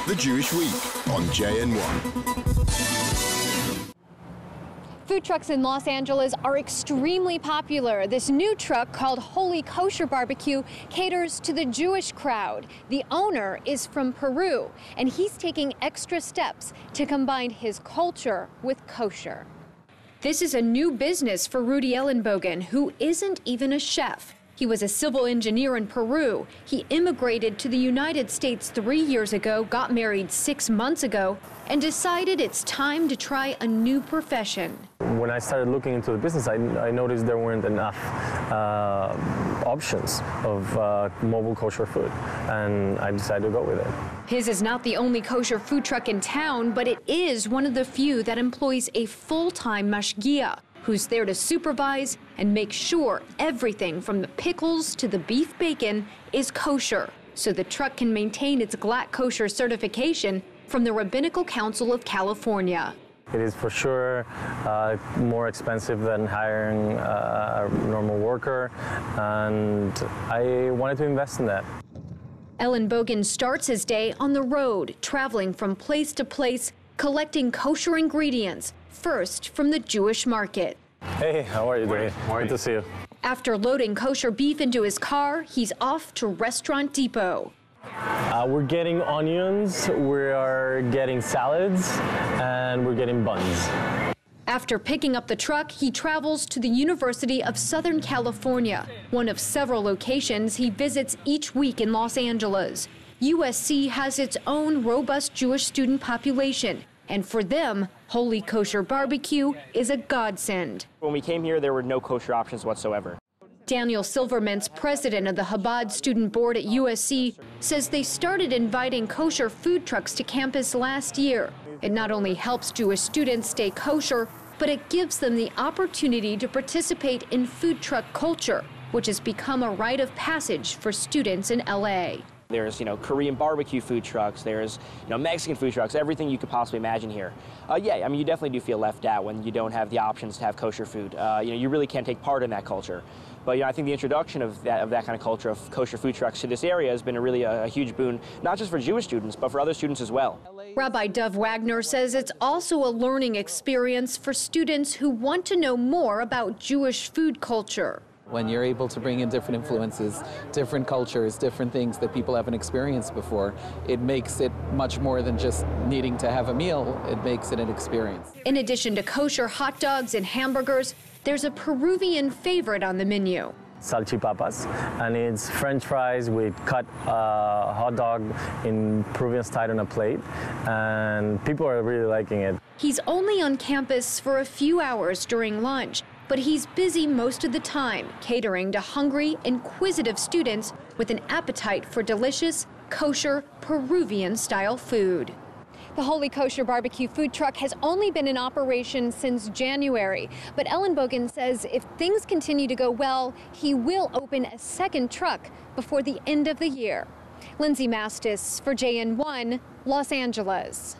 The Jewish Week on JN1. Food trucks in Los Angeles are extremely popular. This new truck called Holy Kosher BBQ caters to the Jewish crowd. The owner is from Peru, and he's taking extra steps to combine his culture with kosher. This is a new business for Rudy Ellenbogen, who isn't even a chef. He was a civil engineer in Peru. He immigrated to the United States 3 years ago, got married 6 months ago, and decided it's time to try a new profession. When I started looking into the business, I noticed there weren't enough options of mobile kosher food, and I decided to go with it. His is not the only kosher food truck in town, but it is one of the few that employs a full-time mashgiach, who's there to supervise and make sure everything from the pickles to the beef bacon is kosher, so the truck can maintain its glatt kosher certification from the Rabbinical Council of California. It is for sure more expensive than hiring a normal worker, and I wanted to invest in that. Ellenbogen starts his day on the road, traveling from place to place, collecting kosher ingredients, first from the Jewish market. Hey, how are you doing? Good to see you. After loading kosher beef into his car, he's off to Restaurant Depot. We're getting onions, we are getting salads, and we're getting buns. After picking up the truck, he travels to the University of Southern California, one of several locations he visits each week in Los Angeles. USC has its own robust Jewish student population, and for them, Holy Kosher BBQ is a godsend. When we came here, there were no kosher options whatsoever. Daniel Silverman's president of the Chabad Student Board at USC says they started inviting kosher food trucks to campus last year. It not only helps Jewish students stay kosher, but it gives them the opportunity to participate in food truck culture, which has become a rite of passage for students in LA. There's, Korean barbecue food trucks, there's, Mexican food trucks, everything you could possibly imagine here. Yeah, you definitely do feel left out when you don't have the options to have kosher food. You really can't take part in that culture. But I think the introduction of that kind of culture of kosher food trucks to this area has been a huge boon, not just for Jewish students, but for other students as well. Rabbi Dov Wagner says it's also a learning experience for students who want to know more about Jewish food culture. When you're able to bring in different influences, different cultures, different things that people haven't experienced before, it makes it much more than just needing to have a meal. It makes it an experience. In addition to kosher hot dogs and hamburgers, there's a Peruvian favorite on the menu. Salchipapas, and it's French fries with cut hot dog in Peruvian-style on a plate, and people are really liking it. He's only on campus for a few hours during lunch, but he's busy most of the time, catering to hungry, inquisitive students with an appetite for delicious, kosher, Peruvian-style food. The Holy Kosher BBQ food truck has only been in operation since January, but Ellenbogen says if things continue to go well, he will open a second truck before the end of the year. Lindsay Mastis for JN1, Los Angeles.